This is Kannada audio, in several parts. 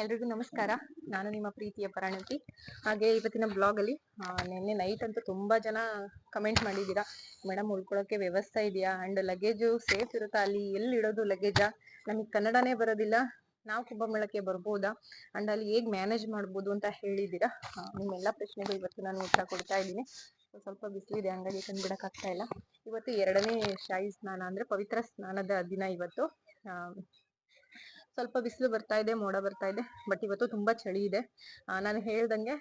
ಎಲ್ರಿಗೂ ನಮಸ್ಕಾರ. ನಾನು ನಿಮ್ಮ ಪ್ರೀತಿಯ ಪರಾಣತಿ. ಹಾಗೆ ಇವತ್ತಿನ ಬ್ಲಾಗ್ ಅಲ್ಲಿ ನಿನ್ನೆ ನೈಟ್ ಅಂತೂ ತುಂಬಾ ಜನ ಕಮೆಂಟ್ ಮಾಡಿದ್ದೀರಾ, ಮೇಡಮ್ ಉಳ್ಕೊಳಕ್ಕೆ ವ್ಯವಸ್ಥೆ ಇದೆಯಾ ಅಂಡ್ ಲಗೇಜು ಸೇಫ್ ಇರುತ್ತಾ, ಅಲ್ಲಿ ಎಲ್ಲಿ ಇಡೋದು ಲಗೇಜ, ನಮಗೆ ಕನ್ನಡನೇ ಬರೋದಿಲ್ಲ, ನಾವು ಕುಂಭಮೇಳಕ್ಕೆ ಬರ್ಬೋದಾ ಅಂಡ್ ಅಲ್ಲಿ ಹೇಗ್ ಮ್ಯಾನೇಜ್ ಮಾಡ್ಬೋದು ಅಂತ ಹೇಳಿದ್ದೀರಾ. ನಿಮ್ಮೆಲ್ಲ ಪ್ರಶ್ನೆಗಳು ಇವತ್ತು ನಾನು ಉತ್ತರ ಕೊಡ್ತಾ ಇದ್ದೀನಿ. ಸ್ವಲ್ಪ ಬಿಸಿಲಿದೆ ಹಂಗಾಗಿ ಕಂಡ್ಬಿಡಕ್ ಆಗ್ತಾ ಇಲ್ಲ. ಇವತ್ತು 2ನೇ ಶಾಹಿ ಸ್ನಾನ ಅಂದ್ರೆ ಪವಿತ್ರ ಸ್ನಾನದ ದಿನ ಇವತ್ತು. ಸ್ವಲ್ಪ ಬಿಸಿಲು ಬರ್ತಾ ಇದೆ, ಮೋಡ ಬರ್ತಾ ಇದೆ, ಬಟ್ ಇವತ್ತು ತುಂಬಾ ಚಳಿ ಇದೆ. ನಾನು ಹೇಳ್ದಂಗೆ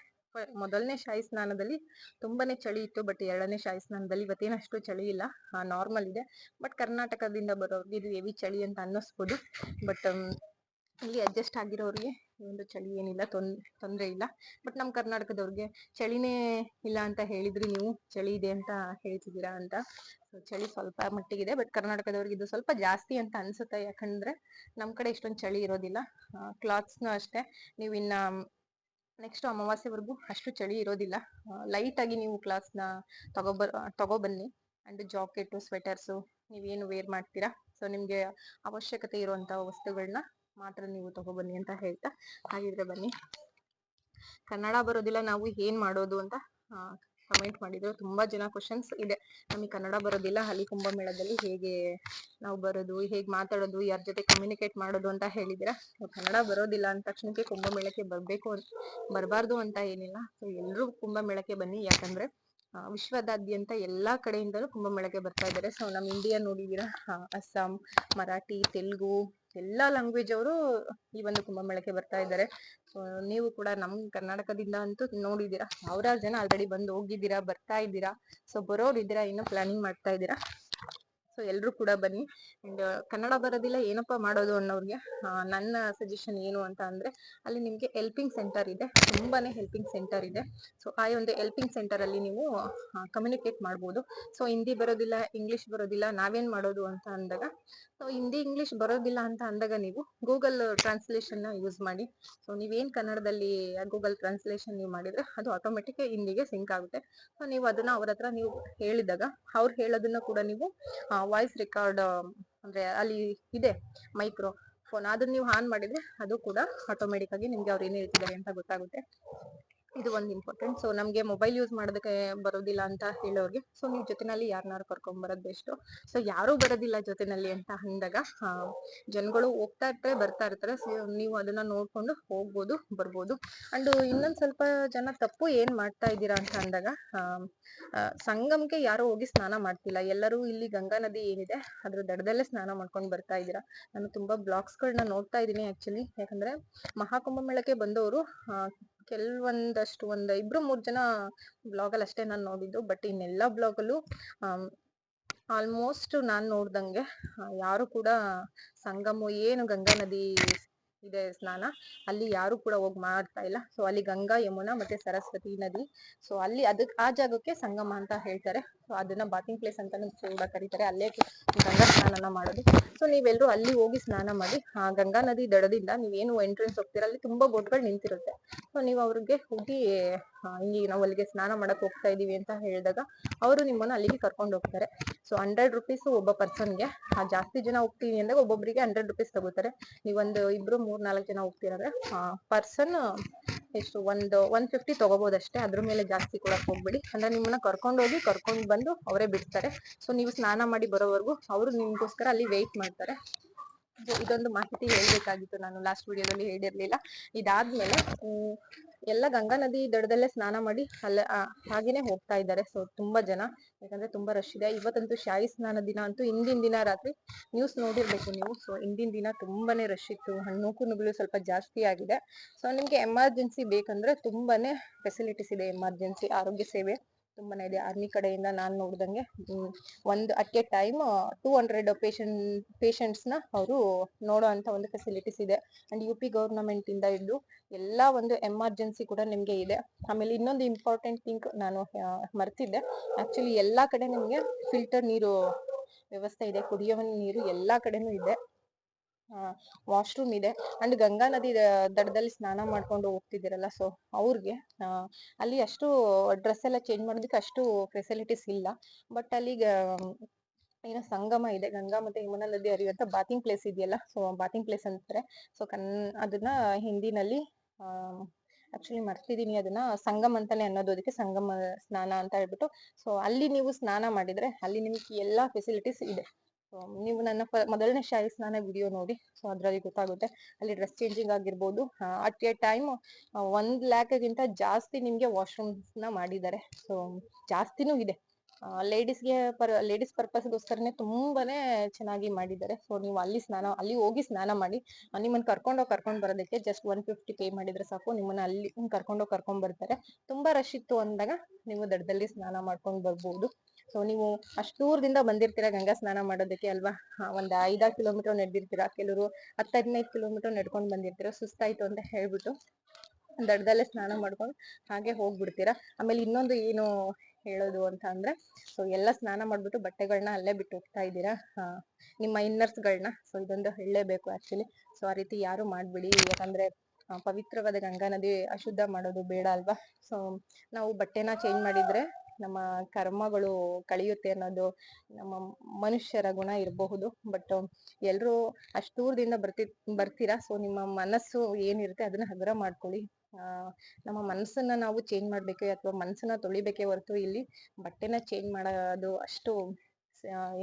ಮೊದಲನೇ ಶಾಹಿ ಸ್ನಾನದಲ್ಲಿ ತುಂಬಾನೇ ಚಳಿ ಇತ್ತು, ಬಟ್ 2ನೇ ಶಾಹಿ ಸ್ನಾನದಲ್ಲಿ ಇವತ್ತೇನಷ್ಟು ಚಳಿ ಇಲ್ಲ, ನಾರ್ಮಲ್ ಇದೆ. ಬಟ್ ಕರ್ನಾಟಕದಿಂದ ಬರೋರ್ಗೆ ಇದು ಹೆವಿ ಚಳಿ ಅಂತ ಅನ್ನಿಸ್ಬೋದು. ಬಟ್ ಇಲ್ಲಿ ಅಡ್ಜಸ್ಟ್ ಆಗಿರೋರಿಗೆ ಒಂದು ಚಳಿ ಏನಿಲ್ಲ, ತೊಂದ್ರೆ ಇಲ್ಲ. ಬಟ್ ನಮ್ ಕರ್ನಾಟಕದವ್ರಿಗೆ ಚಳಿನೇ ಇಲ್ಲ ಅಂತ ಹೇಳಿದ್ರಿ, ನೀವು ಚಳಿ ಇದೆ ಅಂತ ಹೇಳ್ತಿದ್ದೀರಾ ಅಂತ. ಚಳಿ ಸ್ವಲ್ಪ ಮಟ್ಟಿಗಿದೆ, ಬಟ್ ಕರ್ನಾಟಕದವ್ರಿಗೆ ಇದು ಸ್ವಲ್ಪ ಜಾಸ್ತಿ ಅಂತ ಅನ್ಸುತ್ತೆ. ಯಾಕಂದ್ರೆ ನಮ್ ಕಡೆ ಇಷ್ಟೊಂದು ಚಳಿ ಇರೋದಿಲ್ಲ. ಕ್ಲಾತ್ಸ್ನು ಅಷ್ಟೇ, ನೀವು ಇನ್ನ ನೆಕ್ಸ್ಟ್ ಅಮಾವಾಸ್ಯೆವರೆಗೂ ಅಷ್ಟು ಚಳಿ ಇರೋದಿಲ್ಲ. ಲೈಟ್ ಆಗಿ ನೀವು ಕ್ಲಾತ್ಸ್ನ ತಗೋಬನ್ನಿ. ಅಂಡ್ ಜಾಕೆಟ್, ಸ್ವೆಟರ್ಸು ನೀವೇನು ವೇರ್ ಮಾಡ್ತೀರಾ, ಸೊ ನಿಮ್ಗೆ ಅವಶ್ಯಕತೆ ಇರುವಂತ ವಸ್ತುಗಳನ್ನ ಮಾತ್ರ ನೀವು ತಗೋಬನ್ನಿ ಅಂತ ಹೇಳ್ತಾ, ಹಾಗಿದ್ರೆ ಬನ್ನಿ. ಕನ್ನಡ ಬರೋದಿಲ್ಲ, ನಾವು ಏನ್ ಮಾಡೋದು ಅಂತ ಕಮೆಂಟ್ ಮಾಡಿದ್ರು. ತುಂಬಾ ಜನ ಕ್ವಶನ್ಸ್ ಇದೆ, ನಮಗೆ ಕನ್ನಡ ಬರೋದಿಲ್ಲ, ಅಲ್ಲಿ ಕುಂಭಮೇಳದಲ್ಲಿ ಹೇಗೆ ನಾವು ಬರೋದು, ಹೇಗ್ ಮಾತಾಡೋದು, ಯಾರ ಜೊತೆ ಕಮ್ಯುನಿಕೇಟ್ ಮಾಡೋದು ಅಂತ ಹೇಳಿದಿರಾ. ಕನ್ನಡ ಬರೋದಿಲ್ಲ ಅಂದ ತಕ್ಷಣಕ್ಕೆ ಕುಂಭಮೇಳಕ್ಕೆ ಬರಬಾರ್ದು ಅಂತ ಏನಿಲ್ಲ. ಸೊ ಎಲ್ರೂ ಕುಂಭಮೇಳಕ್ಕೆ ಬನ್ನಿ, ಯಾಕಂದ್ರೆ ವಿಶ್ವದಾದ್ಯಂತ ಎಲ್ಲಾ ಕಡೆಯಿಂದಲೂ ಕುಂಭಮೇಳಕ್ಕೆ ಬರ್ತಾ ಇದ್ದಾರೆ. ಸೊ ನಮ್ ಇಂಡಿಯಾ ನೋಡಿದೀರಾ, ಅಸ್ಸಾಂ, ಮರಾಠಿ, ತೆಲುಗು ಎಲ್ಲಾ ಲ್ಯಾಂಗ್ವೇಜ್ ಅವರು ಈ ಒಂದು ಕುಂಭಮೇಳಕ್ಕೆ ಬರ್ತಾ ಇದ್ದಾರೆ. ಸೊ ನೀವು ಕೂಡ ನಮ್ ಕರ್ನಾಟಕದಿಂದ ಅಂತೂ ನೋಡಿದೀರಾ, ಸಾವಿರಾರು ಜನ ಆಲ್ರೆಡಿ ಬಂದು ಹೋಗಿದ್ದೀರಾ, ಬರ್ತಾ ಇದ್ದೀರಾ. ಸೊ ಬರೋರಿದ್ದೀರಾ, ಇನ್ನು ಪ್ಲಾನಿಂಗ್ ಮಾಡ್ತಾ ಇದ್ದೀರಾ. ಸೊ ಎಲ್ರು ಕೂಡ ಬನ್ನಿ. ಅಂಡ್ ಕನ್ನಡ ಬರೋದಿಲ್ಲ ಏನಪ್ಪಾ ಮಾಡೋದು ಅನ್ನೋರ್ಗೆ ನನ್ನ ಸಜೆಷನ್ ಏನು ಅಂತ ಅಂದ್ರೆ, ಅಲ್ಲಿ ನಿಮ್ಗೆ ಹೆಲ್ಪಿಂಗ್ ಸೆಂಟರ್ ಇದೆ, ತುಂಬಾನೇ ಹೆಲ್ಪಿಂಗ್ ಸೆಂಟರ್ ಇದೆ. ಸೊ ಆ ಒಂದು ಹೆಲ್ಪಿಂಗ್ ಸೆಂಟರ್ ಅಲ್ಲಿ ನೀವು ಕಮ್ಯುನಿಕೇಟ್ ಮಾಡ್ಬೋದು. ಸೊ ಹಿಂದಿ ಬರೋದಿಲ್ಲ, ಇಂಗ್ಲಿಷ್ ಬರೋದಿಲ್ಲ, ನಾವೇನ್ ಮಾಡೋದು ಅಂತ ಅಂದಾಗ, ಸೊ ಹಿಂದಿ ಇಂಗ್ಲಿಷ್ ಬರೋದಿಲ್ಲ ಅಂತ ಅಂದಾಗ ನೀವು ಗೂಗಲ್ ಟ್ರಾನ್ಸ್ಲೇಷನ್ ನ ಯೂಸ್ ಮಾಡಿ. ಸೊ ನೀವೇನ್ ಕನ್ನಡದಲ್ಲಿ ಗೂಗಲ್ ಟ್ರಾನ್ಸ್ಲೇಷನ್ ನೀವು ಮಾಡಿದ್ರೆ ಅದು ಆಟೋಮೆಟಿಕ್ ಹಿಂದಿಗೆ ಸಿಂಕ್ ಆಗುತ್ತೆ. ಸೊ ನೀವು ಅದನ್ನ ಅವ್ರ ಹತ್ರ ನೀವು ಹೇಳಿದಾಗ, ಅವ್ರು ಹೇಳೋದನ್ನ ಕೂಡ ನೀವು ವಾಯ್ಸ್ ರೆಕಾರ್ಡ್ ಅಂದ್ರೆ ಅಲ್ಲಿ ಇದೆ ಮೈಕ್ರೋ ಫೋನ್, ಅದನ್ನ ನೀವು ಆನ್ ಮಾಡಿದ್ರೆ ಅದು ಕೂಡ ಆಟೋಮೆಟಿಕ್ ಆಗಿ ನಿಮ್ಗೆ ಅವ್ರು ಏನ್ ಹೇಳ್ತಿದ್ದಾರೆ ಅಂತ ಗೊತ್ತಾಗುತ್ತೆ. ಇದು ಒಂದು ಇಂಪಾರ್ಟೆಂಟ್. ಸೊ ನಮ್ಗೆ ಮೊಬೈಲ್ ಯೂಸ್ ಮಾಡೋದಕ್ಕೆ ಬರೋದಿಲ್ಲ ಅಂತ ಹೇಳೋರ್ಗೆ, ಸೊ ನೀವು ಜೊತೆನಲ್ಲಿ ಯಾರನ್ನಾರು ಕರ್ಕೊಂಡ್ ಬರೋದ್ ಬೆಸ್ಟ್. ಸೊ ಯಾರು ಬರೋದಿಲ್ಲ ಜೊತೆನಲ್ಲಿ ಅಂತ ಅಂದಾಗ ಜನಗಳು ಹೋಗ್ತಾ ಇರ್ತಾರೆ, ಬರ್ತಾ ಇರ್ತಾರೆ. ಸೊ ನೀವು ಅದನ್ನ ನೋಡ್ಕೊಂಡು ಹೋಗ್ಬೋದು, ಬರ್ಬೋದು. ಅಂಡ್ ಇನ್ನೊಂದ್ ಸ್ವಲ್ಪ ಜನ ತಪ್ಪು ಏನ್ ಮಾಡ್ತಾ ಇದ್ದೀರಾ ಅಂತ ಅಂದಾಗ, ಸಂಗಮಕ್ಕೆ ಯಾರು ಹೋಗಿ ಸ್ನಾನ ಮಾಡ್ತಿಲ್ಲ, ಎಲ್ಲರೂ ಇಲ್ಲಿ ಗಂಗಾ ನದಿ ಏನಿದೆ ಅದ್ರ ದಡದಲ್ಲೇ ಸ್ನಾನ ಮಾಡ್ಕೊಂಡು ಬರ್ತಾ ಇದ್ದೀರಾ. ನಾನು ತುಂಬಾ ಬ್ಲಾಗ್ಸ್ ಗಳನ್ನ ನೋಡ್ತಾ ಇದ್ದೀನಿ ಆಕ್ಚುಲಿ. ಯಾಕಂದ್ರೆ ಮಹಾಕುಂಭಮೇಳಕ್ಕೆ ಬಂದವರು ಕೆಲವೊಂದಷ್ಟು 2-3 ಜನ ಬ್ಲಾಗ್ ಅಲ್ಲಿ ಅಷ್ಟೇ ನಾನು ನೋಡಿದ್ದು. ಬಟ್ ಇನ್ನೆಲ್ಲಾ ಬ್ಲಾಗ್ ಅಲ್ಲೂ ಆಲ್ಮೋಸ್ಟ್ ನಾನ್ ನೋಡ್ದಂಗೆ ಯಾರು ಕೂಡ ಸಂಗಮ ಏನು ಗಂಗಾ ನದಿ ಇದೆ ಸ್ನಾನ, ಅಲ್ಲಿ ಯಾರು ಕೂಡ ಹೋಗಿ ಮಾಡ್ತಾ ಇಲ್ಲ. ಸೊ ಅಲ್ಲಿ ಗಂಗಾ, ಯಮುನಾ ಮತ್ತೆ ಸರಸ್ವತಿ ನದಿ, ಸೊ ಅಲ್ಲಿ ಆ ಜಾಗಕ್ಕೆ ಸಂಗಮ ಅಂತ ಹೇಳ್ತಾರೆ. ಸೊ ಅದನ್ನ ಬಾತಿಂಗ್ ಪ್ಲೇಸ್ ಅಂತಾನು ಕೂಡ ಕರೀತಾರೆ, ಅಲ್ಲೇ ಗಂಗಾ ಸ್ನಾನನ ಮಾಡೋದು. ಸೊ ನೀವೆಲ್ಲರೂ ಅಲ್ಲಿ ಹೋಗಿ ಸ್ನಾನ ಮಾಡಿ, ಆ ಗಂಗಾ ನದಿ ದಡದಿಂದ ನೀವೇನು ಎಂಟ್ರೆನ್ಸ್ ಹೋಗ್ತೀರಾ, ಅಲ್ಲಿ ತುಂಬಾ ಬೋಟ್ಗಳು ನಿಂತಿರುತ್ತೆ. ಸೊ ನೀವು ಅವ್ರಿಗೆ ಹೋಗಿ ಹಿಂಗೆ ನಾವು ಅಲ್ಲಿಗೆ ಸ್ನಾನ ಮಾಡಕ್ ಹೋಗ್ತಾ ಇದೀವಿ ಅಂತ ಹೇಳಿದಾಗ ಅವರು ನಿಮ್ಮನ್ನ ಅಲ್ಲಿಗೆ ಕರ್ಕೊಂಡು ಹೋಗ್ತಾರೆ. ಸೊ 100 rupees ಒಬ್ಬ ಪರ್ಸನ್ಗೆ. ಜಾಸ್ತಿ ಜನ ಹೋಗ್ತೀವಿ ಅಂದಾಗ ಒಬ್ಬೊಬ್ಬರಿಗೆ 100 rupees ತಗೋತಾರೆ. ನೀವೊಂದು 2-3-4 ಜನ ಹೋಗ್ತೀರಂದ್ರೆ ಪರ್ಸನ್ ಎಷ್ಟು 150 ತಗೋಬಹುದಷ್ಟೇ, ಅದ್ರ ಮೇಲೆ ಜಾಸ್ತಿ ಕೊಡಕ್ ಹೋಗ್ಬೇಡಿ. ಅಂದ್ರೆ ನಿಮ್ಮನ್ನ ಕರ್ಕೊಂಡು ಬಂದು ಅವರೇ ಬಿಡ್ತಾರೆ. ಸೊ ನೀವು ಸ್ನಾನ ಮಾಡಿ ಬರೋವರೆಗೂ ಅವರು ನಿಮ್ಗೋಸ್ಕರ ಅಲ್ಲಿ ವೇಟ್ ಮಾಡ್ತಾರೆ. ಇದೊಂದು ಮಾಹಿತಿ ಹೇಳ್ಬೇಕಾಗಿತ್ತು, ನಾನು ಲಾಸ್ಟ್ ವಿಡಿಯೋದಲ್ಲಿ ಹೇಳಿರ್ಲಿಲ್ಲ. ಇದಾದ್ಮೇಲೆ ಎಲ್ಲ ಗಂಗಾ ನದಿ ದಡದಲ್ಲೇ ಸ್ನಾನ ಮಾಡಿ ಹಾಗೇನೆ ಹೋಗ್ತಾ ಇದ್ದಾರೆ. ಸೊ ತುಂಬಾ ಜನ, ಯಾಕಂದ್ರೆ ತುಂಬಾ ರಶ್ ಇದೆ ಇವತ್ತಂತೂ. ಶಾಹಿ ಸ್ನಾನ ದಿನ ಅಂತೂ ಹಿಂದಿನ ದಿನ ರಾತ್ರಿ ನ್ಯೂಸ್ ನೋಡಿರ್ಬೇಕು ನೀವು. ಸೊ ಹಿಂದಿನ ದಿನ ತುಂಬಾನೇ ರಶ್ ಇತ್ತು, ಹಣ್ಣು ಸ್ವಲ್ಪ ಜಾಸ್ತಿ ಆಗಿದೆ. ಸೊ ನಿಮ್ಗೆ ಎಮರ್ಜೆನ್ಸಿ ಬೇಕಂದ್ರೆ ತುಂಬಾನೇ ಫೆಸಿಲಿಟೀಸ್ ಇದೆ. ಎಮರ್ಜೆನ್ಸಿ ಆರೋಗ್ಯ ಸೇವೆ ತುಂಬಾನೇ ಇದೆ. ಆರ್ಮಿ ಕಡೆಯಿಂದ ನಾನ್ ನೋಡ್ದಂಗೆ ಒಂದು ಅಟ್ ಎ ಟೈಮ್ 200 ಪೇಷಂಟ್ಸ್ ನ ಅವರು ನೋಡೋ ಅಂತ ಒಂದು ಫೆಸಿಲಿಟೀಸ್ ಇದೆ. ಅಂಡ್ UP ಗವರ್ನಮೆಂಟ್ ಇಂದ ಇದ್ದು ಎಲ್ಲಾ ಒಂದು ಎಮರ್ಜೆನ್ಸಿ ಕೂಡ ನಿಮ್ಗೆ ಇದೆ. ಆಮೇಲೆ ಇನ್ನೊಂದು ಇಂಪಾರ್ಟೆಂಟ್ ಥಿಂಗ್ ನಾನು ಮರ್ತಿದ್ದೆ, ಆಕ್ಚುಲಿ ಎಲ್ಲಾ ಕಡೆ ನಿಮ್ಗೆ ಫಿಲ್ಟರ್ ನೀರು ವ್ಯವಸ್ಥೆ ಇದೆ, ಕುಡಿಯುವ ನೀರು ಎಲ್ಲಾ ಕಡೆನೂ ಇದೆ, ವಾಶ್ರೂಮ್ ಇದೆ. ಅಂಡ್ ಗಂಗಾ ನದಿ ದಡದಲ್ಲಿ ಸ್ನಾನ ಮಾಡ್ಕೊಂಡು ಹೋಗ್ತಿದ್ದೀರಲ್ಲ, ಸೊ ಅವ್ರಿಗೆ ಅಲ್ಲಿ ಅಷ್ಟು ಡ್ರೆಸ್ ಎಲ್ಲ ಚೇಂಜ್ ಮಾಡೋದಕ್ಕೆ ಅಷ್ಟು ಫೆಸಿಲಿಟೀಸ್ ಇಲ್ಲ. ಬಟ್ ಅಲ್ಲಿ ಏನೋ ಸಂಗಮ ಇದೆ, ಗಂಗಾ ಮತ್ತೆ ಯಮುನಾ ನದಿ ಹರಿಯುವಂತ ಬಾತಿಂಗ್ ಪ್ಲೇಸ್ ಇದೆಯಲ್ಲ, ಸೊ ಬಾತಿಂಗ್ ಪ್ಲೇಸ್ ಅಂತಾರೆ. ಸೊ ಅದನ್ನ ಹಿಂದಿನಲ್ಲಿ ಆಕ್ಚುಲಿ ಮರ್ತಿದೀನಿ ಅದನ್ನ, ಸಂಗಮ್ ಅಂತಾನೆ ಅನ್ನೋದು, ಅದಕ್ಕೆ ಸಂಗಮ ಸ್ನಾನ ಅಂತ ಹೇಳ್ಬಿಟ್ಟು. ಸೊ ಅಲ್ಲಿ ನೀವು ಸ್ನಾನ ಮಾಡಿದ್ರೆ ಅಲ್ಲಿ ನಿಮ್ಗೆ ಎಲ್ಲಾ ಫೆಸಿಲಿಟೀಸ್ ಇದೆ. ನೀವು ನನ್ನ ಮೊದಲನೇ ಶಾಹಿ ಸ್ನಾನ ವಿಡಿಯೋ ನೋಡಿ, ಸೊ ಅದ್ರಲ್ಲಿ ಗೊತ್ತಾಗುತ್ತೆ. ಅಲ್ಲಿ ಡ್ರೆಸ್ ಚೇಂಜಿಂಗ್ ಆಗಿರ್ಬೋದು, ಅಟ್ ಎ ಟೈಮ್ 1 lakh ಗಿಂತ ಜಾಸ್ತಿ ನಿಮ್ಗೆ ವಾಶ್ರೂಮ್ಸ್ ನ ಮಾಡಿದ್ದಾರೆ. ಸೊ ಜಾಸ್ತಿನೂ ಇದೆ. ಲೇಡೀಸ್ ಪರ್ಪಸ್ಗೋಸ್ಕರನೇ ತುಂಬಾನೇ ಚೆನ್ನಾಗಿ ಮಾಡಿದ್ದಾರೆ. ಸೊ ನೀವು ಅಲ್ಲಿ ಹೋಗಿ ಸ್ನಾನ ಮಾಡಿ. ನಿಮ್ಮನ್ನ ಕರ್ಕೊಂಡ್ ಬರೋದಕ್ಕೆ ಜಸ್ಟ್ 150 ಪೇ ಮಾಡಿದ್ರೆ ಸಾಕು, ನಿಮ್ಮನ್ನ ಅಲ್ಲಿ ಕರ್ಕೊಂಡ್ ಬರ್ತಾರೆ. ತುಂಬಾ ರಶ್ ಇತ್ತು ಅಂದಾಗ ನೀವು ದಡದಲ್ಲಿ ಸ್ನಾನ ಮಾಡ್ಕೊಂಡ್ ಬರ್ಬೋದು. ಸೊ ನೀವು ಅಷ್ಟು ದೂರದಿಂದ ಬಂದಿರ್ತೀರಾ ಗಂಗಾ ಸ್ನಾನ ಮಾಡೋದಕ್ಕೆ ಅಲ್ವಾ, ಒಂದ್ 5-6 ಕಿಲೋಮೀಟರ್ ನಡೆದಿರ್ತೀರಾ, ಕೆಲವರು 10-15 ಕಿಲೋಮೀಟರ್ ನಡ್ಕೊಂಡ್ ಬಂದಿರ್ತೀರಾ, ಸುಸ್ತಾಯ್ತು ಅಂತ ಹೇಳ್ಬಿಟ್ಟು ದಡದಲ್ಲೇ ಸ್ನಾನ ಮಾಡ್ಕೊಂಡು ಹಾಗೆ ಹೋಗ್ಬಿಡ್ತೀರಾ. ಆಮೇಲೆ ಇನ್ನೊಂದು ಏನು ಹೇಳೋದು ಅಂತ ಅಂದ್ರೆ, ಸೊ ಎಲ್ಲ ಸ್ನಾನ ಮಾಡ್ಬಿಟ್ಟು ಬಟ್ಟೆಗಳನ್ನ ಅಲ್ಲೇ ಬಿಟ್ಟು ಹೋಗ್ತಾ ಇದ್ದೀರಾ, ನಿಮ್ಮ ಇನ್ನರ್ಸ್ ಗಳನ್ನ. ಸೊ ಇದೊಂದು ಹೇಳಲೇಬೇಕು ಆಕ್ಚುಲಿ. ಸೊ ಆ ರೀತಿ ಯಾರು ಮಾಡ್ಬಿಡಿ, ಯಾಕಂದ್ರೆ ಪವಿತ್ರವಾದ ಗಂಗಾ ನದಿ ಅಶುದ್ಧ ಮಾಡೋದು ಬೇಡ ಅಲ್ವಾ. ಸೊ ನಾವು ಬಟ್ಟೆನ ಚೇಂಜ್ ಮಾಡಿದ್ರೆ ನಮ್ಮ ಕರ್ಮಗಳು ಕಳಿಯುತ್ತೆ ಅನ್ನೋದು ನಮ್ಮ ಮನುಷ್ಯರ ಗುಣ ಇರಬಹುದು. ಬಟ್ ಎಲ್ರು ಅಷ್ಟು ದೂರದಿಂದ ಬರ್ತೀರಾ. ಸೊ ನಿಮ್ಮ ಮನಸ್ಸು ಏನಿರುತ್ತೆ ಅದನ್ನ ಹಗುರ ಮಾಡ್ಕೊಳ್ಳಿ. ನಮ್ಮ ಮನಸ್ಸನ್ನ ನಾವು ಚೇಂಜ್ ಮಾಡ್ಬೇಕು, ಅಥವಾ ಮನಸ್ಸನ್ನ ತೊಳಿಬೇಕೇ ಹೊರತು ಇಲ್ಲಿ ಬಟ್ಟೆನ ಚೇಂಜ್ ಮಾಡೋದು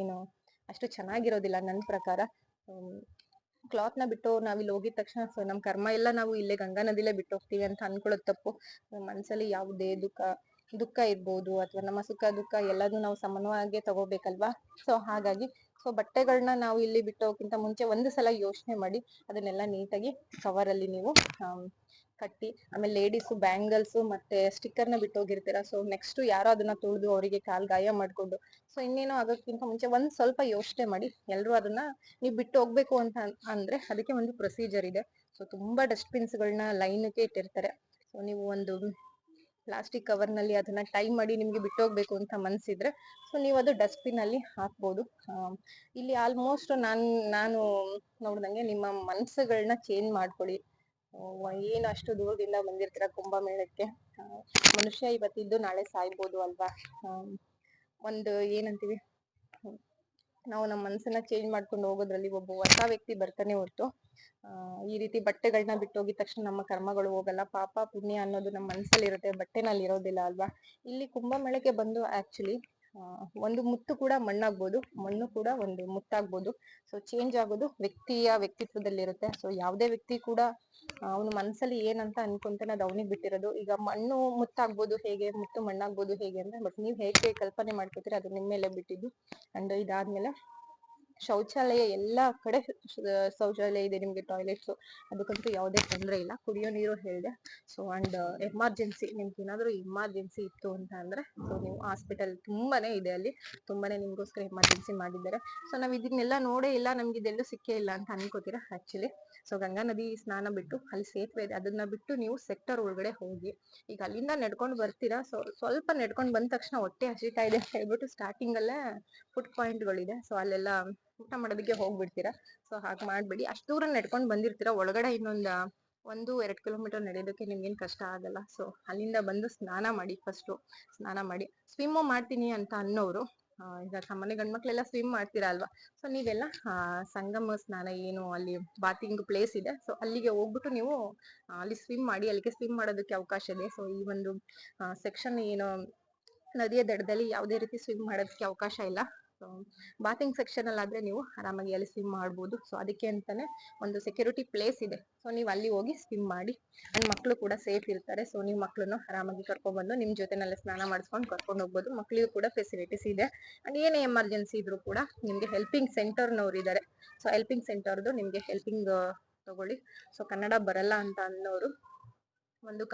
ಏನು ಅಷ್ಟು ಚೆನ್ನಾಗಿರೋದಿಲ್ಲ ನನ್ನ ಪ್ರಕಾರ. ಕ್ಲಾತ್ ನ ಬಿಟ್ಟು ನಾವಿಲ್ಲಿ ಹೋಗಿದ ತಕ್ಷಣ ಸೊ ನಮ್ ಕರ್ಮ ಎಲ್ಲ ನಾವು ಇಲ್ಲೇ ಗಂಗಾ ನದಿಲೇ ಬಿಟ್ಟು ಹೋಗ್ತೀವಿ ಅಂತ ಅನ್ಕೊಳ್ಳೋದು ತಪ್ಪು. ಮನ್ಸಲ್ಲಿ ಯಾವುದೇ ದುಃಖ ಇರ್ಬೋದು, ಅಥವಾ ನಮ್ಮ ಸುಖ ದುಃಖ ಎಲ್ಲದೂ ನಾವು ಸಮಾನವಾಗಿ ತಗೋಬೇಕಲ್ವಾ. ಸೊ ಹಾಗಾಗಿ ಬಟ್ಟೆಗಳನ್ನ ನಾವು ಇಲ್ಲಿ ಬಿಟ್ಟು ಹೋಗಕ್ಕಿಂತ ಮುಂಚೆ ಒಂದು ಸಲ ಯೋಚನೆ ಮಾಡಿ ಅದನ್ನೆಲ್ಲ ನೀಟಾಗಿ ಕವರ್ ಅಲ್ಲಿ ನೀವು ಕಟ್ಟಿ. ಆಮೇಲೆ ಲೇಡೀಸ್ ಬ್ಯಾಂಗಲ್ಸ್ ಮತ್ತೆ ಸ್ಟಿಕ್ಕರ್ ನ ಬಿಟ್ಟು ಹೋಗಿರ್ತೀರಾ. ಸೊ ನೆಕ್ಸ್ಟ್ ಯಾರೋ ಅದನ್ನ ತುಳಿದು ಅವರಿಗೆ ಕಾಲ್ ಗಾಯ ಮಾಡ್ಕೊಂಡು ಸೊ ಇನ್ನೇನೋ ಆಗೋಕ್ಕಿಂತ ಮುಂಚೆ ಒಂದ್ ಸ್ವಲ್ಪ ಯೋಚನೆ ಮಾಡಿ. ಎಲ್ರು ಅದನ್ನ ನೀವು ಬಿಟ್ಟು ಹೋಗ್ಬೇಕು ಅಂತ ಅಂದ್ರೆ ಅದಕ್ಕೆ ಒಂದು ಪ್ರೊಸೀಜರ್ ಇದೆ. ಸೊ ತುಂಬಾ ಡಸ್ಟ್ಬಿನ್ಸ್ ಗಳನ್ನ ಲೈನ್ಗೆ ಇಟ್ಟಿರ್ತಾರೆ. ಸೊ ನೀವು ಒಂದು ಪ್ಲಾಸ್ಟಿಕ್ ಕವರ್ ನಲ್ಲಿ ಅದನ್ನ ಟೈಮ್ ಮಾಡಿ ನಿಮ್ಗೆ ಬಿಟ್ಟು ಹೋಗ್ಬೇಕು ಅಂತ ಮನ್ಸಿದ್ರೆ ಸೊ ನೀವು ಅದು ಡಸ್ಟ್ಬಿನ್ ಅಲ್ಲಿ ಹಾಕ್ಬೋದು. ಇಲ್ಲಿ ಆಲ್ಮೋಸ್ಟ್ ನಾನು ನೋಡ್ದಂಗೆ ನಿಮ್ಮ ಮನ್ಸುಗಳನ್ನ ಚೇಂಜ್ ಮಾಡ್ಕೊಳ್ಳಿ. ಏನು ಅಷ್ಟು ದೂರದಿಂದ ಬಂದಿರ್ತೀರ ಕುಂಭಮೇಳಕ್ಕೆ, ಮನುಷ್ಯ ಇವತ್ತಿದ್ದು ನಾಳೆ ಸಾಯ್ಬೋದು ಅಲ್ವಾ. ಒಂದು ಏನಂತೀವಿ, ನಾವು ನಮ್ಮ ಮನ್ಸನ್ನ ಚೇಂಜ್ ಮಾಡ್ಕೊಂಡು ಹೋಗೋದ್ರಲ್ಲಿ ಒಬ್ಬ ಹೊಸ ವ್ಯಕ್ತಿ ಬರ್ತಾನೆ ಹೊರತು ಈ ರೀತಿ ಬಟ್ಟೆಗಳನ್ನ ಬಿಟ್ಟು ಹೋಗಿದ ತಕ್ಷಣ ನಮ್ಮ ಕರ್ಮಗಳು ಹೋಗಲ್ಲ. ಪಾಪ ಪುಣ್ಯ ಅನ್ನೋದು ನಮ್ಮ ಮನ್ಸಲ್ಲಿ ಇರುತ್ತೆ, ಬಟ್ಟೆನಲ್ಲಿ ಇರೋದಿಲ್ಲ ಅಲ್ವಾ. ಇಲ್ಲಿ ಕುಂಭಮೇಳಕ್ಕೆ ಬಂದು ಆಕ್ಚುಲಿ ಒಂದು ಮುತ್ತು ಕೂಡ ಮಣ್ಣಾಗ್ಬೋದು, ಮಣ್ಣು ಕೂಡ ಒಂದು ಮುತ್ತಾಗ್ಬೋದು. ಸೊ ಚೇಂಜ್ ಆಗೋದು ವ್ಯಕ್ತಿಯ ವ್ಯಕ್ತಿತ್ವದಲ್ಲಿರುತ್ತೆ. ಸೊ ಯಾವುದೇ ವ್ಯಕ್ತಿ ಕೂಡ ಅವನ ಮನ್ಸಲ್ಲಿ ಏನಂತ ಅನ್ಕೊಂತಾನೆ ಅದು ಅವನಿಗೆ ಬಿಟ್ಟಿರೋದು. ಈಗ ಮಣ್ಣು ಮುತ್ತಾಗ್ಬೋದು ಹೇಗೆ, ಮುತ್ತು ಮಣ್ಣಾಗ್ಬೋದು ಹೇಗೆ ಅಂದ್ರೆ, ಬಟ್ ನೀವ್ ಹೇಗೆ ಕಲ್ಪನೆ ಮಾಡ್ಕೋತೀರ ಅದು ನಿಮ್ ಮೇಲೆ ಬಿಟ್ಟಿದ್ದು. ಅಂಡ್ ಇದಾದ್ಮೇಲೆ ಶೌಚಾಲಯ ಎಲ್ಲಾ ಕಡೆ ಶೌಚಾಲಯ ಇದೆ ನಿಮ್ಗೆ, ಟಾಯ್ಲೆಟ್ಸ್, ಅದಕ್ಕಂತೂ ಯಾವುದೇ ತೊಂದರೆ ಇಲ್ಲ. ಕುಡಿಯೋ ನೀರು ಹೇಳಿದೆ. ಸೊ ಅಂಡ್ ಎಮರ್ಜೆನ್ಸಿ, ನಿಮ್ಗೆ ಏನಾದ್ರು ಎಮರ್ಜೆನ್ಸಿ ಇತ್ತು ಅಂತ ಅಂದ್ರೆ ಸೊ ನೀವು ಹಾಸ್ಪಿಟಲ್ ತುಂಬಾನೇ ಇದೆ, ಅಲ್ಲಿ ತುಂಬಾನೇ ನಿಮ್ಗೋಸ್ಕರ ಎಮರ್ಜೆನ್ಸಿ ಮಾಡಿದ್ದಾರೆ. ಸೊ ನಾವ್ ಇದನ್ನೆಲ್ಲ ನೋಡೇ ಇಲ್ಲ, ನಮ್ಗೆ ಇದೆಲ್ಲೂ ಸಿಕ್ಕೇ ಇಲ್ಲ ಅಂತ ಅನ್ಕೋತೀರಾ ಆಕ್ಚುಲಿ. ಸೊ ಗಂಗಾ ನದಿ ಸ್ನಾನ ಬಿಟ್ಟು ಅಲ್ಲಿ ಸೇತುವೆ ಇದೆ, ಅದನ್ನ ಬಿಟ್ಟು ನೀವು ಸೆಕ್ಟರ್ ಒಳಗಡೆ ಹೋಗಿ. ಈಗ ಅಲ್ಲಿಂದ ನಡ್ಕೊಂಡು ಬರ್ತೀರಾ. ಸೊ ಸ್ವಲ್ಪ ನಡ್ಕೊಂಡ್ ಬಂದ ತಕ್ಷಣ ಹೊಟ್ಟೆ ಹಸಿತಾ ಇದೆ ಅಂತ ಹೇಳ್ಬಿಟ್ಟು ಸ್ಟಾರ್ಟಿಂಗ್ ಅಲ್ಲೇ ಫುಡ್ ಪಾಯಿಂಟ್ ಗಳಿದೆ. ಸೊ ಅಲ್ಲೆಲ್ಲ ಊಟ ಮಾಡೋದಕ್ಕೆ ಹೋಗ್ಬಿಡ್ತೀರಾ. ಸೊ ಹಾಗೆ ಮಾಡ್ಬೇಡಿ. ಅಷ್ಟು ದೂರ ನಡ್ಕೊಂಡ್ ಬಂದಿರ್ತೀರಾ, ಒಳಗಡೆ ಇನ್ನೊಂದ್ 1-2 ಕಿಲೋಮೀಟರ್ ನಡೆಯೋದಕ್ಕೆ ನಿಮ್ಗೇನ್ ಕಷ್ಟ ಆಗಲ್ಲ. ಸೊ ಅಲ್ಲಿಂದ ಬಂದು ಸ್ನಾನ ಮಾಡಿ. ಫಸ್ಟ್ ಸ್ನಾನ ಮಾಡಿ ಸ್ವಿಮ್ ಮಾಡ್ತೀನಿ ಅಂತ ಅನ್ನೋರು, ಈಗ ಸಾಮಾನ್ಯ ಗಂಡ್ಮಕ್ಳೆಲ್ಲ ಸ್ವಿಮ್ ಮಾಡ್ತೀರಾ ಅಲ್ವಾ. ಸೊ ನೀವೆಲ್ಲ ಸಂಗಮ ಸ್ನಾನ ಏನು ಅಲ್ಲಿ ಬಾತಿಂಗ್ ಪ್ಲೇಸ್ ಇದೆ, ಸೊ ಅಲ್ಲಿಗೆ ಹೋಗ್ಬಿಟ್ಟು ನೀವು ಅಲ್ಲಿ ಸ್ವಿಮ್ ಮಾಡಿ. ಅಲ್ಲಿಗೆ ಸ್ವಿಮ್ ಮಾಡೋದಕ್ಕೆ ಅವಕಾಶ ಇದೆ. ಸೊ ಈ ಒಂದು ಸೆಕ್ಷನ್ ಏನು ನದಿಯ ದಡದಲ್ಲಿ ಯಾವುದೇ ರೀತಿ ಸ್ವಿಮ್ ಮಾಡೋದಕ್ಕೆ ಅವಕಾಶ ಇಲ್ಲ. ಬಾತಿಂಗ್ ಸೆಕ್ಷನ್ ಅಲ್ಲಿ ಆದ್ರೆ ನೀವು ಆರಾಮಾಗಿ ಅಲ್ಲಿ ಸ್ವಿಮ್ ಮಾಡ್ಬೋದು. ಸೊ ಅದಕ್ಕೆ ಅಂತಾನೆ ಒಂದು ಸೆಕ್ಯೂರಿಟಿ ಪ್ಲೇಸ್ ಇದೆ. ಸೊ ನೀವು ಅಲ್ಲಿ ಹೋಗಿ ಸ್ವಿಮ್ ಮಾಡಿ. ಅಂಡ್ ಮಕ್ಳು ಕೂಡ ಸೇಫ್ ಇರ್ತಾರೆ. ಸೊ ನೀವು ಮಕ್ಳನ್ನು ಆರಾಮಾಗಿ ಕರ್ಕೊಂಡ್ ಬಂದು ನಿಮ್ ಜೊತೆನಲ್ಲೇ ಸ್ನಾನ ಮಾಡಿಸ್ಕೊಂಡು ಕರ್ಕೊಂಡು ಹೋಗ್ಬೋದು. ಮಕ್ಳಿಗೂ ಕೂಡ ಫೆಸಿಲಿಟೀಸ್ ಇದೆ. ಅಂಡ್ ಏನೇ ಎಮರ್ಜೆನ್ಸಿ ಇದ್ರು ಕೂಡ ನಿಮ್ಗೆ ಹೆಲ್ಪಿಂಗ್ ಸೆಂಟರ್ ನವ್ರು ಇದಾರೆ. ಸೊ ಹೆಲ್ಪಿಂಗ್ ಸೆಂಟರ್ದು ನಿಮ್ಗೆ ಹೆಲ್ಪಿಂಗ್ ತಗೊಳ್ಳಿ. ಸೊ ಕನ್ನಡ ಬರಲ್ಲ ಅಂತ ಅನ್ನೋರು ಒಂದು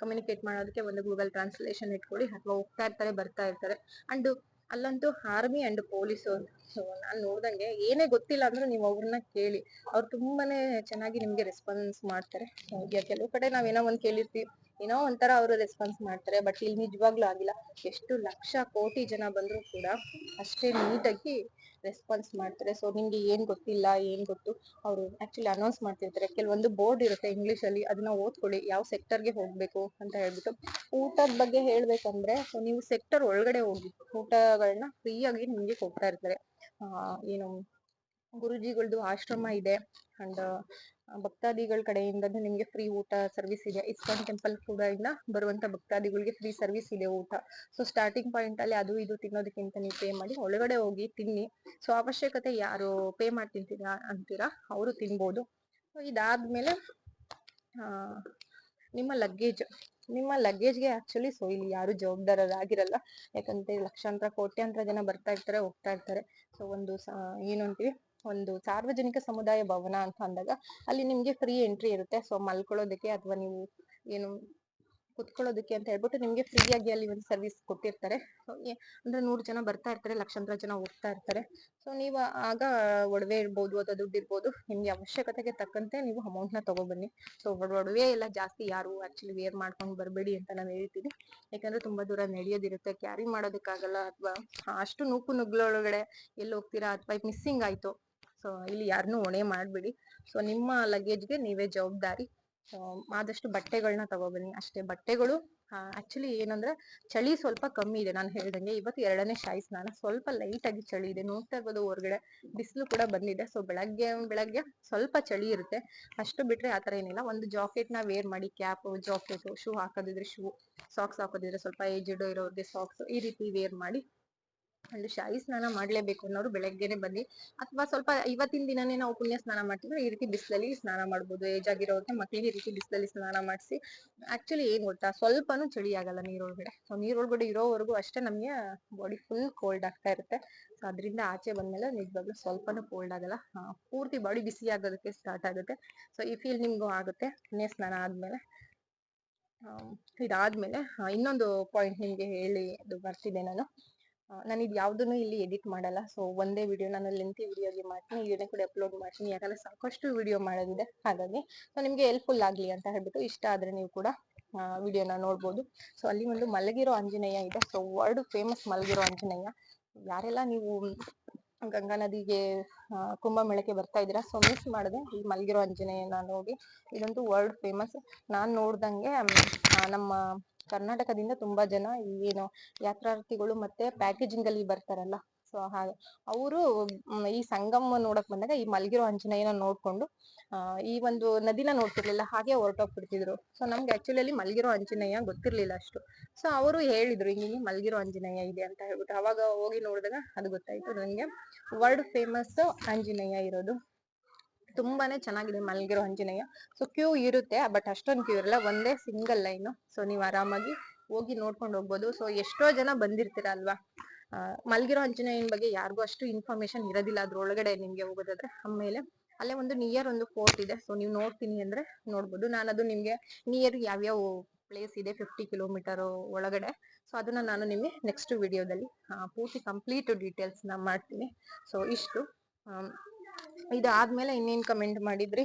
ಕಮ್ಯುನಿಕೇಟ್ ಮಾಡೋದಕ್ಕೆ ಒಂದು ಗೂಗಲ್ ಟ್ರಾನ್ಸ್ಲೇಷನ್ ಇಟ್ಕೊಳ್ಳಿ, ಅಥವಾ ಹೋಗ್ತಾ ಇರ್ತಾರೆ ಬರ್ತಾ ಇರ್ತಾರೆ. ಅಂಡ್ ಅಲ್ಲಂತೂ ಆರ್ಮಿ ಅಂಡ್ ಪೊಲೀಸು, ಸೊ ನಾನ್ ನೋಡ್ದಂಗೆ ಏನೇ ಗೊತ್ತಿಲ್ಲ ಅಂದ್ರೂ ನೀವು ಅವ್ರನ್ನ ಕೇಳಿ, ಅವ್ರು ತುಂಬಾನೇ ಚೆನ್ನಾಗಿ ನಿಮ್ಗೆ ರೆಸ್ಪಾನ್ಸ್ ಮಾಡ್ತಾರೆ. ಕೆಲವು ಕಡೆ ನಾವೇನೋ ಒಂದ್ ಕೇಳಿರ್ತೀವಿ, ಏನೋ ಒಂಥರ ಅವರು ರೆಸ್ಪಾನ್ಸ್ ಮಾಡ್ತಾರೆ. ಬಟ್ ಇಲ್ಲಿ ನಿಜವಾಗ್ಲೂ ಆಗಿಲ್ಲ. ಎಷ್ಟು ಲಕ್ಷ ಕೋಟಿ ಜನ ಬಂದ್ರು ಕೂಡ ಅಷ್ಟೇ ನೀಟಾಗಿ ರೆಸ್ಪಾನ್ಸ್ ಮಾಡ್ತಾರೆ. ಸೊ ನಿಮ್ಗೆ ಏನ್ ಗೊತ್ತಿಲ್ಲ, ಏನ್ ಗೊತ್ತು, ಅವರು ಆಕ್ಚುಲಿ ಅನೌನ್ಸ್ ಮಾಡ್ತಿರ್ತಾರೆ. ಕೆಲವೊಂದು ಬೋರ್ಡ್ ಇರುತ್ತೆ ಇಂಗ್ಲಿಷ್ ಅಲ್ಲಿ, ಅದನ್ನ ಓದ್ಕೊಳ್ಳಿ, ಯಾವ ಸೆಕ್ಟರ್ಗೆ ಹೋಗ್ಬೇಕು ಅಂತ ಹೇಳ್ಬಿಟ್ಟು. ಊಟದ ಬಗ್ಗೆ ಹೇಳ್ಬೇಕಂದ್ರೆ, ಸೊ ನೀವು ಸೆಕ್ಟರ್ ಒಳಗಡೆ ಹೋಗಿ ಊಟಗಳನ್ನ ಫ್ರೀ ಆಗಿ ನಿಮ್ಗೆ ಕೊಡ್ತಾ ಇರ್ತಾರೆ. ಏನು ಗುರುಜಿಗಳ್ದು ಆಶ್ರಮ ಇದೆ, ಅಂಡ್ ಭಕ್ತಾದಿಗಳ ಕಡೆಯಿಂದ ನಿಮ್ಗೆ ಫ್ರೀ ಊಟ ಸರ್ವಿಸ್ ಇದೆ. ಇಸ್ಕಾನ್ ಟೆಂಪಲ್ ಕೂಡ ಇಂದ ಬರುವಂತ ಭಕ್ತಾದಿಗಳಿಗೆ ಫ್ರೀ ಸರ್ವಿಸ್ ಇದೆ ಊಟ. ಸೊ ಸ್ಟಾರ್ಟಿಂಗ್ ಪಾಯಿಂಟ್ ಅಲ್ಲಿ ಅದು ಇದು ತಿನ್ನೋದಕ್ಕಿಂತ ನೀವು ಪೇ ಮಾಡಿ ಒಳಗಡೆ ಹೋಗಿ ತಿನ್ನಿ. ಸೊ ಅವಶ್ಯಕತೆ ಯಾರು ಪೇ ಮಾಡಿ ತಿಂತೀರಾ ಅಂತೀರಾ ಅವರು ತಿನ್ಬೋದು. ಸೊ ಇದಾದ್ಮೇಲೆ ನಿಮ್ಮ ಲಗೇಜ್ಗೆ ಆಕ್ಚುಲಿ ಸೊ ಇಲ್ಲಿ ಯಾರು ಜವಾಬ್ದಾರರಾಗಿರಲ್ಲ. ಯಾಕಂದ್ರೆ ಲಕ್ಷಾಂತರ ಕೋಟ್ಯಾಂತರ ಜನ ಬರ್ತಾ ಇರ್ತಾರೆ, ಹೋಗ್ತಾ ಇರ್ತಾರೆ. ಸೊ ಏನು ಅಂತೀವಿ, ಒಂದು ಸಾರ್ವಜನಿಕ ಸಮುದಾಯ ಭವನ ಅಂತ ಅಂದಾಗ ಅಲ್ಲಿ ನಿಮ್ಗೆ ಫ್ರೀ ಎಂಟ್ರಿ ಇರುತ್ತೆ. ಸೊ ಮಲ್ಕೊಳ್ಳೋದಕ್ಕೆ ಅಥವಾ ನೀವು ಏನು ಕುತ್ಕೊಳ್ಳೋದಕ್ಕೆ ಅಂತ ಹೇಳ್ಬಿಟ್ಟು ನಿಮ್ಗೆ ಫ್ರೀ ಆಗಿ ಅಲ್ಲಿ ಒಂದು ಸರ್ವಿಸ್ ಕೊಟ್ಟಿರ್ತಾರೆ. ಅಂದ್ರೆ 100 ಜನ ಬರ್ತಾ ಇರ್ತಾರೆ, ಲಕ್ಷಾಂತರ ಜನ ಹೋಗ್ತಾ ಇರ್ತಾರೆ. ಸೊ ನೀವು ಆಗ ಒಡವೆ ಇರ್ಬೋದು ಅಥವಾ ದುಡ್ಡು ಇರ್ಬೋದು, ನಿಮ್ಗೆ ಅವಶ್ಯಕತೆಗೆ ತಕ್ಕಂತೆ ನೀವು ಅಮೌಂಟ್ ನ ತಗೊಬನ್ನಿ. ಸೊ ಒಡವೆ ಎಲ್ಲ ಜಾಸ್ತಿ ಯಾರು ಆಕ್ಚುಲಿ ವೇರ್ ಮಾಡ್ಕೊಂಡು ಬರಬೇಡಿ ಅಂತ ನಾನು ಹೇಳ್ತೀನಿ. ಯಾಕಂದ್ರೆ ತುಂಬಾ ದೂರ ನಡೆಯೋದಿರುತ್ತೆ, ಕ್ಯಾರಿ ಮಾಡೋದಕ್ಕಾಗಲ್ಲ, ಅಥವಾ ಅಷ್ಟು ನೂಕು ನುಗ್ಲೊಳಗಡೆ ಎಲ್ಲಿ ಹೋಗ್ತೀರಾ ಅಥವಾ ಮಿಸ್ಸಿಂಗ್ ಆಯ್ತು, ಸೊ ಇಲ್ಲಿ ಯಾರನ್ನೂ ಹೊಣೆ ಮಾಡ್ಬಿಡಿ. ಸೊ ನಿಮ್ಮ ಲಗೇಜ್ಗೆ ನೀವೇ ಜವಾಬ್ದಾರಿ. ಆದಷ್ಟು ಬಟ್ಟೆಗಳನ್ನ ತಗೊಬನ್ನಿ ಅಷ್ಟೇ. ಬಟ್ಟೆಗಳು ಆಕ್ಚುಲಿ ಏನಂದ್ರೆ ಚಳಿ ಸ್ವಲ್ಪ ಕಮ್ಮಿ ಇದೆ. ನಾನು ಹೇಳ್ದಂಗೆ ಇವತ್ತು 2ನೇ ಶಾಹಿ ಸ್ನಾನ, ಸ್ವಲ್ಪ ಲೈಟ್ ಆಗಿ ಚಳಿ ಇದೆ. ನೋಡ್ತಾ ಇರ್ಬೋದು ಹೊರಗಡೆ ಬಿಸಿಲು ಕೂಡ ಬಂದಿದೆ. ಸೊ ಬೆಳಗ್ಗೆ ಸ್ವಲ್ಪ ಚಳಿ ಇರುತ್ತೆ, ಅಷ್ಟು ಬಿಟ್ರೆ ಆತರ ಏನಿಲ್ಲ. ಒಂದು ಜಾಕೆಟ್ ನ ವೇರ್ ಮಾಡಿ, ಕ್ಯಾಪ್, ಜಾಕೆಟ್, ಶೂ ಹಾಕೋದಿದ್ರೆ ಶೂ, ಸಾಕ್ಸ್ ಹಾಕೋದಿದ್ರೆ ಸ್ವಲ್ಪ ಏಜ್ಡ್ ಇರೋರಿಗೆ ಸಾಕ್ಸ್, ಈ ರೀತಿ ವೇರ್ ಮಾಡಿ. ಅಲ್ಲಿ ಶಾಹಿ ಸ್ನಾನ ಮಾಡ್ಲೇಬೇಕು ಅನ್ನೋರು ಬೆಳಗ್ಗೆನೆ ಬನ್ನಿ, ಅಥವಾ ಸ್ವಲ್ಪ ಇವತ್ತಿನ ದಿನನೇ ನಾವು ಪುಣ್ಯ ಸ್ನಾನ ಮಾಡ್ತೀವಿ, ಈ ರೀತಿ ಬಿಸಿಲಲ್ಲಿ ಸ್ನಾನ ಮಾಡ್ಬೋದು. ಏಜ್ ಆಗಿರೋರಿಗೆ ಮಕ್ಕಳಿಗೆ ಈ ರೀತಿ ಬಿಸಿಲಲ್ಲಿ ಸ್ನಾನ ಮಾಡಿಸಿ. ಆಕ್ಚುಲಿ ಏನ್ ಗೊತ್ತಾ, ಸ್ವಲ್ಪನೂ ಚಳಿ ಆಗಲ್ಲ ನೀರೊಳಗಡೆ. ಸೊ ನೀರೊಳಗಡೆ ಇರೋವರೆಗೂ ಅಷ್ಟೇ ನಮ್ಗೆ ಬಾಡಿ ಫುಲ್ ಕೋಲ್ಡ್ ಆಗ್ತಾ ಇರುತ್ತೆ. ಸೊ ಅದರಿಂದ ಆಚೆ ಬಂದ್ಮೇಲೆ ನಿಜವಾಗ್ಲೂ ಸ್ವಲ್ಪನೂ ಕೋಲ್ಡ್ ಆಗಲ್ಲ, ಪೂರ್ತಿ ಬಾಡಿ ಬಿಸಿ ಆಗೋದಕ್ಕೆ ಸ್ಟಾರ್ಟ್ ಆಗುತ್ತೆ. ಸೊ ಈ ಫೀಲ್ ನಿಮ್ಗೂ ಆಗುತ್ತೆ ಪುಣ್ಯ ಸ್ನಾನ ಆದ್ಮೇಲೆ. ಇದಾದ್ಮೇಲೆ ಇನ್ನೊಂದು ಪಾಯಿಂಟ್ ನಿಮ್ಗೆ ಹೇಳಿ ಅದು ಬರ್ತಿದೆ. ನಾನು ಇದು ಯಾವ್ದನ್ನು ಇಲ್ಲಿ ಎಡಿಟ್ ಮಾಡಲ್ಲ. ಸೊ ಒಂದೇ ವಿಡಿಯೋ ನಾನು ಲೆಂತಿ ವಿಡಿಯೋಗೆ ಮಾಡ್ತೀನಿ, ಇದನ್ನೇ ಕೂಡ ಅಪ್ಲೋಡ್ ಮಾಡ್ತೀನಿ. ಯಾಕಂದ್ರೆ ಸಾಕಷ್ಟು ವಿಡಿಯೋ ಮಾಡೋದಿದೆ, ಹಾಗಾಗಿ ಸೊ ನಿಮ್ಗೆ ಹೆಲ್ಪ್ಫುಲ್ ಆಗ್ಲಿ ಅಂತ ಹೇಳ್ಬಿಟ್ಟು ಇಷ್ಟ ಆದ್ರೆ ನೀವು ಕೂಡ ವಿಡಿಯೋನ ನೋಡ್ಬೋದು. ಸೊ ಅಲ್ಲಿ ಒಂದು ಮಲಗಿರೋ ಆಂಜನೇಯ ಇದೆ. ಸೊ ವರ್ಲ್ಡ್ ಫೇಮಸ್ ಮಲಗಿರೋ ಆಂಜನೇಯ. ಯಾರೆಲ್ಲ ನೀವು ಗಂಗಾ ನದಿಗೆ ಕುಂಭಮೇಳಕ್ಕೆ ಬರ್ತಾ ಇದ್ದೀರಾ, ಸೊ ಮಿಸ್ ಮಾಡದೆ ಈ ಮಲಗಿರೋ ಆಂಜನೇಯನ ನೋಡಿ. ಇದಂತೂ ವರ್ಲ್ಡ್ ಫೇಮಸ್. ನಾನ್ ನೋಡ್ದಂಗೆ ನಮ್ಮ ಕರ್ನಾಟಕದಿಂದ ತುಂಬಾ ಜನ ಏನು ಯಾತ್ರಾರ್ಥಿಗಳು ಮತ್ತೆ ಪ್ಯಾಕೇಜಿಂಗ್ ಅಲ್ಲಿ ಬರ್ತಾರಲ್ಲ, ಸೊ ಹಾಗೆ ಅವರು ಈ ಸಂಗಮ ನೋಡಕ್ ಬಂದಾಗ ಈ ಮಲಗಿರೋ ಆಂಜನೇಯನ ನೋಡ್ಕೊಂಡು ಈ ಒಂದು ನದಿನ ನೋಡ್ತಿರ್ಲಿಲ್ಲ, ಹಾಗೆ ಹೊರಟೋಗ್ಬಿಡ್ತಿದ್ರು. ಸೊ ನಮ್ಗೆ ಆಕ್ಚುಲಿ ಅಲ್ಲಿ ಮಲಗಿರೋ ಆಂಜನೇಯ ಗೊತ್ತಿರ್ಲಿಲ್ಲ ಅಷ್ಟು. ಸೊ ಅವರು ಹೇಳಿದ್ರು ಹಿಂಗೆ ಮಲಗಿರೋ ಆಂಜನೇಯ ಇದೆ ಅಂತ ಹೇಳ್ಬಿಟ್ಟು. ಅವಾಗ ಹೋಗಿ ನೋಡಿದಾಗ ಅದು ಗೊತ್ತಾಯ್ತು ನನಗೆ, ವರ್ಲ್ಡ್ ಫೇಮಸ್ ಆಂಜನೇಯ ಇರೋದು. ತುಂಬಾನೇ ಚೆನ್ನಾಗಿದೆ ಮಲಗಿರೋ ಆಂಜನೇಯ. ಸೊ ಕ್ಯೂ ಇರುತ್ತೆ, ಬಟ್ ಅಷ್ಟೊಂದು ಕ್ಯೂ ಇರಲ್ಲ, ಒಂದೇ ಸಿಂಗಲ್ ಲೈನ್. ಸೊ ನೀವು ಆರಾಮಾಗಿ ಹೋಗಿ ನೋಡ್ಕೊಂಡು ಹೋಗ್ಬೋದು. ಸೊ ಎಷ್ಟೋ ಜನ ಬಂದಿರ್ತೀರ ಅಲ್ವಾ, ಮಲಗಿರೋ ಆಂಜನೇಯನ ಬಗ್ಗೆ ಯಾರಿಗೂ ಅಷ್ಟು ಇನ್ಫಾರ್ಮೇಶನ್ ಇರೋದಿಲ್ಲ ಅದ್ರೊಳಗಡೆ ನಿಮ್ಗೆ ಹೋಗೋದಾದ್ರೆ. ಆಮೇಲೆ ಅಲ್ಲೇ ಒಂದು ನಿಯರ್ ಒಂದು ಫೋರ್ಟ್ ಇದೆ. ಸೊ ನೀವು ನೋಡ್ತೀನಿ ಅಂದ್ರೆ ನೋಡ್ಬೋದು. ನಾನು ಅದು ನಿಮ್ಗೆ ನಿಯರ್ ಯಾವ್ಯಾವ ಪ್ಲೇಸ್ ಇದೆ 50 ಕಿಲೋಮೀಟರ್ ಒಳಗಡೆ, ಸೊ ಅದನ್ನ ನಾನು ನಿಮ್ಗೆ ನೆಕ್ಸ್ಟ್ ವಿಡಿಯೋದಲ್ಲಿ ಪೂರ್ತಿ ಕಂಪ್ಲೀಟ್ ಡೀಟೇಲ್ಸ್ ನ ಮಾಡ್ತೀನಿ. ಸೊ ಇಷ್ಟು. ಇದಾದ್ಮೇಲೆ ಇನ್ನೇನ್ ಕಮೆಂಟ್ ಮಾಡಿದ್ರಿ,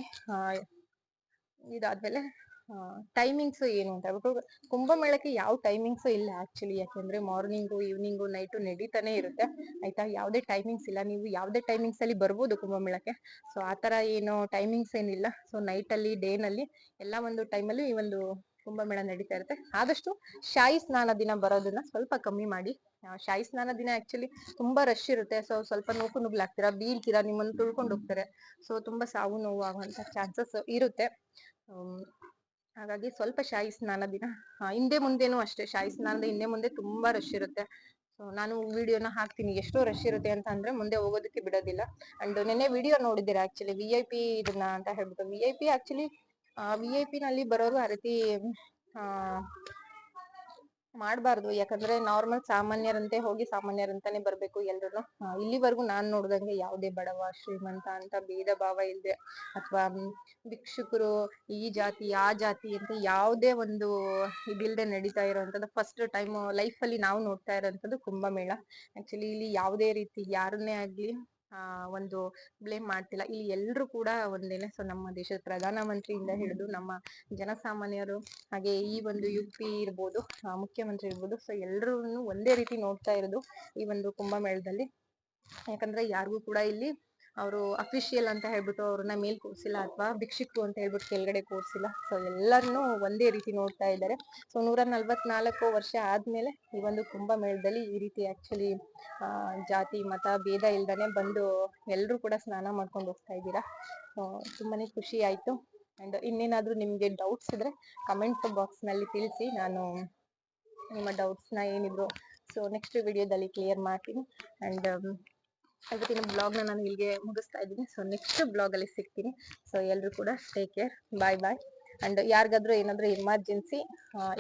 ಇದಾದ್ಮೇಲೆ ಟೈಮಿಂಗ್ಸ್ ಏನು ಅಂತ ಹೇಳ್ಬಿಟ್ಟು. ಕುಂಭಮೇಳಕ್ಕೆ ಯಾವ ಟೈಮಿಂಗ್ಸ್ ಇಲ್ಲ ಆಕ್ಚುಲಿ, ಯಾಕೆಂದ್ರೆ ಮಾರ್ನಿಂಗು, ಈವ್ನಿಂಗು, ನೈಟು ನಡೀತಾನೆ ಇರುತ್ತೆ ಆಯ್ತಾ. ಯಾವ್ದೇ ಟೈಮಿಂಗ್ಸ್ ಇಲ್ಲ, ನೀವು ಯಾವ್ದೇ ಟೈಮಿಂಗ್ಸ್ ಅಲ್ಲಿ ಬರ್ಬೋದು ಕುಂಭಮೇಳಕ್ಕೆ. ಸೊ ಆತರ ಏನು ಟೈಮಿಂಗ್ಸ್ ಏನಿಲ್ಲ. ಸೊ ನೈಟ್ ಅಲ್ಲಿ, ಡೇ ನಲ್ಲಿ ಎಲ್ಲ ಒಂದು ಟೈಮಲ್ಲಿ ಈ ಒಂದು ಕುಂಭಮೇಳ ನಡೀತಾ ಇರುತ್ತೆ. ಆದಷ್ಟು ಶಾಹಿ ಸ್ನಾನ ದಿನ ಬರೋದನ್ನ ಸ್ವಲ್ಪ ಕಮ್ಮಿ ಮಾಡಿ. ಶಾಹಿ ಸ್ನಾನ ದಿನ ಆಕ್ಚುಲಿ ತುಂಬಾ ರಶ್ ಇರುತ್ತೆ. ಸೊ ಸ್ವಲ್ಪ ನೂಕು ನುಗ್ಲಾಗ್ತೀರಾ, ಬೀಳ್ತೀರಾ, ನಿಮ್ಮನ್ನು ತುಳ್ಕೊಂಡು ಹೋಗ್ತಾರೆ. ಸೊ ತುಂಬಾ ಸಾವು ನೋವು ಆಗುವಂತ ಚಾನ್ಸಸ್ ಇರುತ್ತೆ. ಹಾಗಾಗಿ ಸ್ವಲ್ಪ ಶಾಹಿ ಸ್ನಾನ ದಿನ ಹಿಂದೆ ಮುಂದೆನೂ ಅಷ್ಟೇ, ಶಾಹಿ ಸ್ನಾನದ ಹಿಂದೆ ಮುಂದೆ ತುಂಬಾ ರಶ್ ಇರುತ್ತೆ. ಸೊ ನಾನು ವಿಡಿಯೋನ ಹಾಕ್ತೀನಿ ಎಷ್ಟೋ ರಶ್ ಇರುತ್ತೆ ಅಂತ, ಅಂದ್ರೆ ಮುಂದೆ ಹೋಗೋದಕ್ಕೆ ಬಿಡೋದಿಲ್ಲ. ಅಂಡ್ ನೆನ್ನೆ ವಿಡಿಯೋ ನೋಡಿದ್ದೀರಾ ಆಕ್ಚುಲಿ VIP ಇದನ್ನ ಅಂತ ಹೇಳ್ಬಿಟ್ಟು. VIP ಆಕ್ಚುಲಿ VIP ನಲ್ಲಿ ಬರೋರು ಆ ರೀತಿ ಮಾಡ್ಬಾರ್ದು. ಯಾಕಂದ್ರೆ ನಾರ್ಮಲ್ ಸಾಮಾನ್ಯರಂತೆ ಹೋಗಿ ಸಾಮಾನ್ಯರಂತಾನೆ ಬರ್ಬೇಕು ಎಲ್ರು. ಇಲ್ಲಿವರೆಗೂ ನಾನ್ ನೋಡ್ದಂಗೆ ಯಾವುದೇ ಬಡವ ಶ್ರೀಮಂತ ಅಂತ ಭೇದ ಭಾವ ಇಲ್ದೆ, ಅಥವಾ ಭಿಕ್ಷುಕರು ಈ ಜಾತಿ ಆ ಜಾತಿ ಅಂತ ಯಾವುದೇ ಒಂದು ಇದಿಲ್ದೆ ನಡೀತಾ ಇರೋಂಥದ್ದು ಫಸ್ಟ್ ಟೈಮ್ ಲೈಫ್ ಅಲ್ಲಿ ನಾವು ನೋಡ್ತಾ ಇರೋಂಥದ್ದು ಕುಂಭಮೇಳ. ಆಕ್ಚುಲಿ ಇಲ್ಲಿ ಯಾವುದೇ ರೀತಿ ಯಾರನ್ನೇ ಆಗ್ಲಿ ಒಂದು ಬ್ಲೇಮ್ ಮಾಡ್ತಿಲ್ಲ. ಇಲ್ಲಿ ಎಲ್ರು ಕೂಡ ಒಂದೇನೆ. ಸೊ ನಮ್ಮ ದೇಶದ ಪ್ರಧಾನ ಮಂತ್ರಿಯಿಂದ ಹಿಡಿದು ನಮ್ಮ ಜನಸಾಮಾನ್ಯರು, ಹಾಗೆ ಈ ಒಂದು UP ಇರ್ಬೋದು, ಮುಖ್ಯಮಂತ್ರಿ ಇರ್ಬೋದು, ಸೊ ಎಲ್ರೂ ಒಂದೇ ರೀತಿ ನೋಡ್ತಾ ಇರೋದು ಈ ಒಂದು ಕುಂಭಮೇಳದಲ್ಲಿ. ಯಾಕಂದ್ರೆ ಯಾರಿಗೂ ಕೂಡ ಇಲ್ಲಿ ಅವರು ಅಫಿಷಿಯಲ್ ಅಂತ ಹೇಳ್ಬಿಟ್ಟು ಅವ್ರನ್ನ ಮೇಲ್ ಕೂರ್ಸಿಲ್ಲ, ಅಥವಾ ಭಿಕ್ಷುಕರು ಅಂತ ಹೇಳ್ಬಿಟ್ಟು ಕೆಳಗಡೆ ಕೂರ್ಸಿಲ್ಲ. ಸೊ ಎಲ್ಲರನ್ನೂ ಒಂದೇ ರೀತಿ ನೋಡ್ತಾ ಇದ್ದಾರೆ. ಸೊ 144 ವರ್ಷ ಆದ್ಮೇಲೆ ಈ ಒಂದು ಕುಂಭಮೇಳದಲ್ಲಿ ಈ ರೀತಿ ಆಕ್ಚುಲಿ ಜಾತಿ ಮತ ಭೇದ ಇಲ್ದಾನೆ ಬಂದು ಎಲ್ರು ಕೂಡ ಸ್ನಾನ ಮಾಡ್ಕೊಂಡು ಹೋಗ್ತಾ ಇದ್ದೀರಾ. ತುಂಬಾನೇ ಖುಷಿ ಆಯ್ತು. ಅಂಡ್ ಇನ್ನೇನಾದ್ರೂ ನಿಮ್ಗೆ ಡೌಟ್ಸ್ ಇದ್ರೆ ಕಮೆಂಟ್ ಬಾಕ್ಸ್ ನಲ್ಲಿ ತಿಳಿಸಿ, ನಾನು ನಿಮ್ಮ ಡೌಟ್ಸ್ ನ ಏನಿದ್ರು ಸೊ ನೆಕ್ಸ್ಟ್ ವಿಡಿಯೋದಲ್ಲಿ ಕ್ಲಿಯರ್ ಮಾಡ್ತೀನಿ. ಅಂಡ್ ಇವತ್ತಿನ ಬ್ಲಾಗ್ ನಾನು ಇಲ್ಲಿಗೆ ಮುಗಿಸ್ತಾ ಇದ್ದೀನಿ. ಸೊ ನೆಕ್ಸ್ಟ್ ಬ್ಲಾಗ್ ಅಲ್ಲಿ ಸಿಗ್ತೀನಿ. ಸೊ ಎಲ್ರು ಕೂಡ take care, bye bye. And ಯಾರಿಗಾದ್ರೂ ಏನಾದ್ರೂ ಎಮರ್ಜೆನ್ಸಿ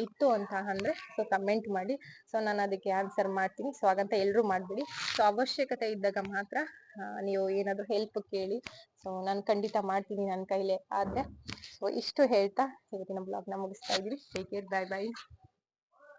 ಇತ್ತು ಅಂತ ಅಂದ್ರೆ ಸೊ ಕಮೆಂಟ್ ಮಾಡಿ, ಸೊ ನಾನು ಅದಕ್ಕೆ ಆನ್ಸರ್ ಮಾಡ್ತೀನಿ. ಸೊ ಹಾಗಂತ ಎಲ್ರು ಮಾಡ್ಬಿಡಿ. ಸೊ ಅವಶ್ಯಕತೆ ಇದ್ದಾಗ ಮಾತ್ರ ನೀವು ಏನಾದ್ರು ಹೆಲ್ಪ್ ಕೇಳಿ. ಸೊ ನಾನು ಖಂಡಿತ ಮಾಡ್ತೀನಿ ನನ್ನ ಕೈಲೇ ಆದ್ರೆ. ಸೊ ಇಷ್ಟು ಹೇಳ್ತಾ ಇವತ್ತಿನ ಬ್ಲಾಗ್ ನ ಮುಗಿಸ್ತಾ ಇದ್ದೀನಿ. ಟೇಕ್ ಕೇರ್, ಬಾಯ್ ಬಾಯ್.